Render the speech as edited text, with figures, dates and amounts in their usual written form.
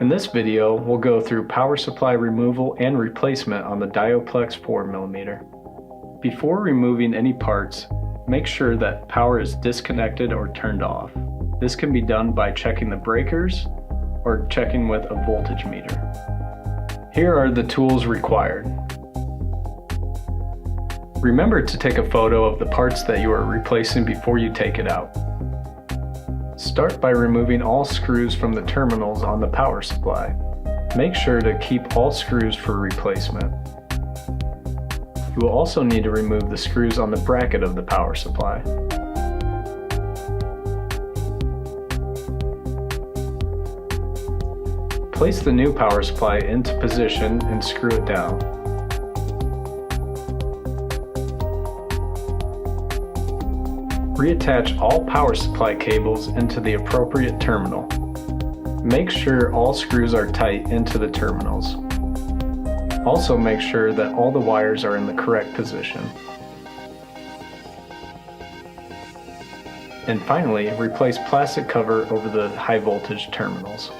In this video, we'll go through power supply removal and replacement on the Dioplex 4mm. Before removing any parts, make sure that power is disconnected or turned off. This can be done by checking the breakers or checking with a voltage meter. Here are the tools required. Remember to take a photo of the parts that you are replacing before you take it out. Start by removing all screws from the terminals on the power supply. Make sure to keep all screws for replacement. You will also need to remove the screws on the bracket of the power supply. Place the new power supply into position and screw it down. Reattach all power supply cables into the appropriate terminal. Make sure all screws are tight into the terminals. Also make sure that all the wires are in the correct position. And finally, replace plastic cover over the high voltage terminals.